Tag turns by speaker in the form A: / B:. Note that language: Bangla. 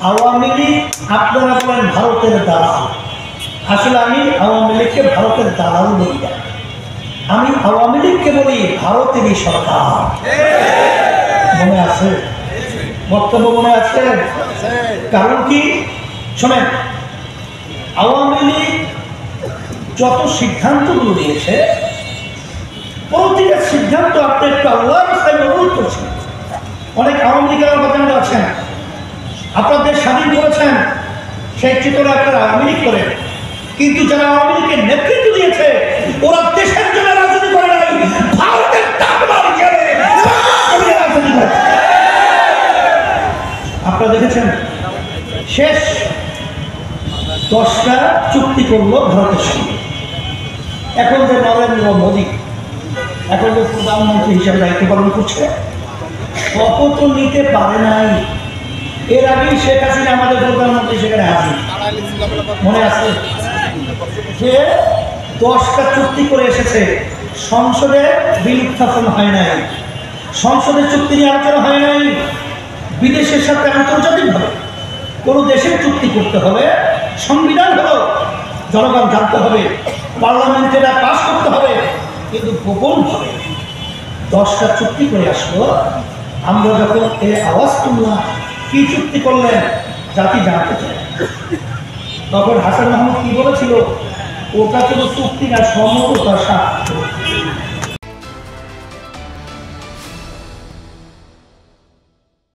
A: আওয়ামী লীগ আপনারা বলেন ভারতের দালাল, আসলে আমি আওয়ামী লীগকে ভারতের দালাল বলি না, আমি আওয়ামী লীগকে বলি ভারতেরই সরকার। মনে আছে? বক্তব্য মনে আছে? কারণ কি শোনেন, আওয়ামী লীগ যত সিদ্ধান্তগুলো নিয়েছে প্রতিটা সিদ্ধান্ত আপনি একটু আল্লাহর রাস্তায় অনুরোধ করছেন। অনেক আওয়ামী লীগের বাগানে আছেন, আপনাদের স্বাধীন করেছেন, সেই চিত্রে আপনারা আওয়ামী লীগ করেন, কিন্তু যারা আওয়ামী লীগের নেতৃত্ব দিয়েছে ওরা দেশের জন্য রাজনীতি করে নাই, ভারতের টাকার জন্য রাজনীতি করে। আপনারা দেখেছেন শেষ 10টা চুক্তি করলো ভারতের সঙ্গে। এখন যে নরেন্দ্র মোদী এখন যে প্রধানমন্ত্রী হিসেবে দায়িত্ব পালন করছে, শপথ নিতে পারে নাই। এর আগেই শেখ হাসিনা আমাদের প্রধানমন্ত্রী সেখানে হাজির, মনে আছে? যে 10টা চুক্তি করে এসেছে, সংসদে বিল উত্থাপন হয় নাই, সংসদে চুক্তি নিয়ে আলোচনা হয় নাই। বিদেশের সাথে আন্তর্জাতিকভাবে কোনো দেশের চুক্তি করতে হলে সংবিধান হলো জনগণ জানতে হবে, পার্লামেন্টে এটা পাস করতে হবে, কিন্তু গোপনভাবে 10টা চুক্তি করে আসলো। আমরা যখন এই আওয়াজ তুললাম কি চুক্তি করলেন জাতি জানতে চায়, তখন হাসান মাহমুদ কি বলেছিল, ওটা কোনো চুক্তি না, সমঝোতা।